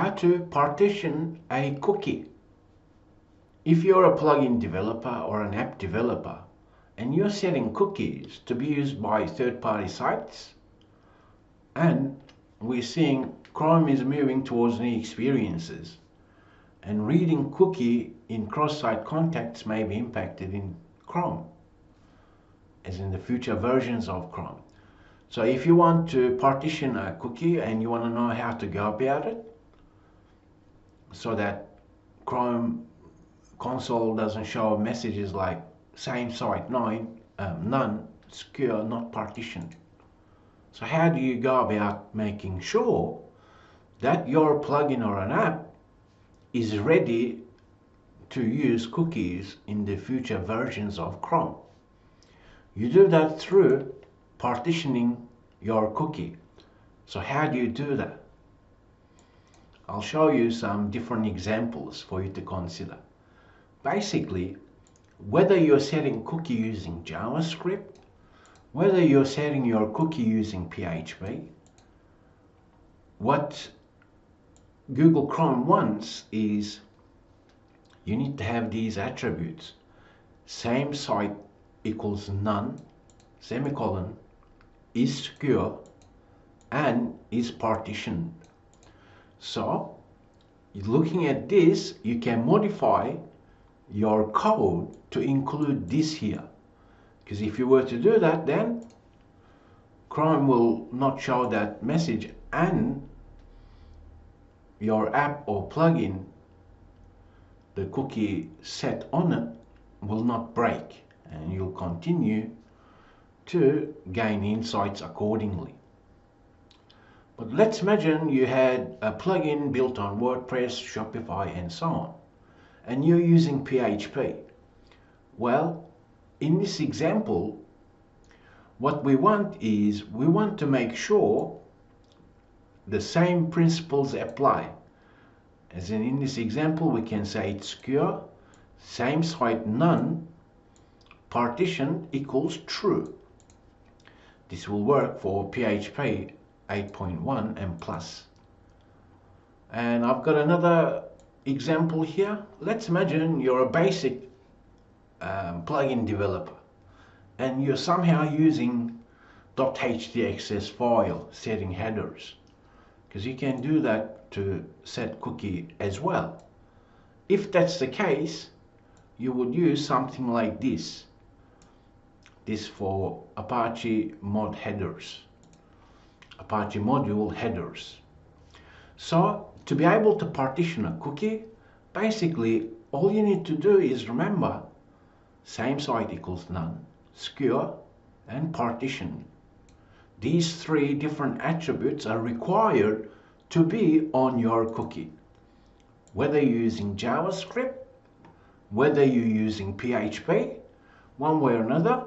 how to partition a cookie. If you're a plugin developer or an app developer and you're setting cookies to be used by third-party sites, and we're seeing Chrome is moving towards new experiences, and reading cookie in cross-site contexts may be impacted in Chrome, as in the future versions of Chrome. So if you want to partition a cookie and you want to know how to go about it, so that Chrome console doesn't show messages like same site none, secure, not partitioned. So how do you go about making sure that your plugin or an app is ready to use cookies in the future versions of Chrome? You do that through partitioning your cookie. So how do you do that? I'll show you some different examples for you to consider. Basically, whether you're setting cookie using JavaScript, whether you're setting your cookie using PHP, what Google Chrome wants is you need to have these attributes. Same site equals none, semicolon, is secure, and is partitioned. So, looking at this, you can modify your code to include this here. Because if you were to do that, then Chrome will not show that message, and your app or plugin, the cookie set on it, will not break, and you'll continue to gain insights accordingly. But let's imagine you had a plugin built on WordPress, Shopify, and so on, and you're using PHP. Well, in this example, what we want is we want to make sure the same principles apply. As in this example, we can say it's secure, same site none, partition equals true. This will work for PHP 8.1 and plus. And I've got another example here. Let's imagine you're a basic plugin developer and you're somehow using .htaccess file setting headers, because you can do that to set cookie as well. If that's the case, you would use something like this for Apache mod headers, Apache module headers. So to be able to partition a cookie, basically all you need to do is remember same site equals none, secure, and partition. These three different attributes are required to be on your cookie. Whether you're using JavaScript, whether you're using PHP, one way or another,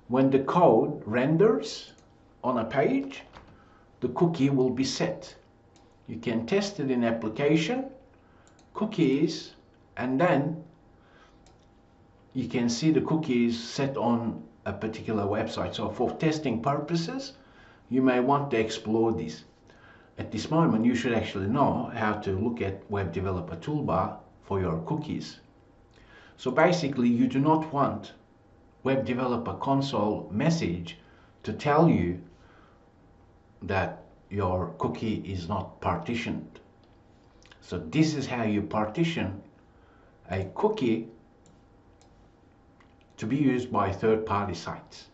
when the code renders on a page, the cookie will be set. You can test it in application, cookies, and then you can see the cookies set on a particular website. So for testing purposes, you may want to explore this. At this moment, you should actually know how to look at Web Developer Toolbar for your cookies. So basically, you do not want Web Developer Console message to tell you that your cookie is not partitioned. So this is how you partition a cookie to be used by third-party sites.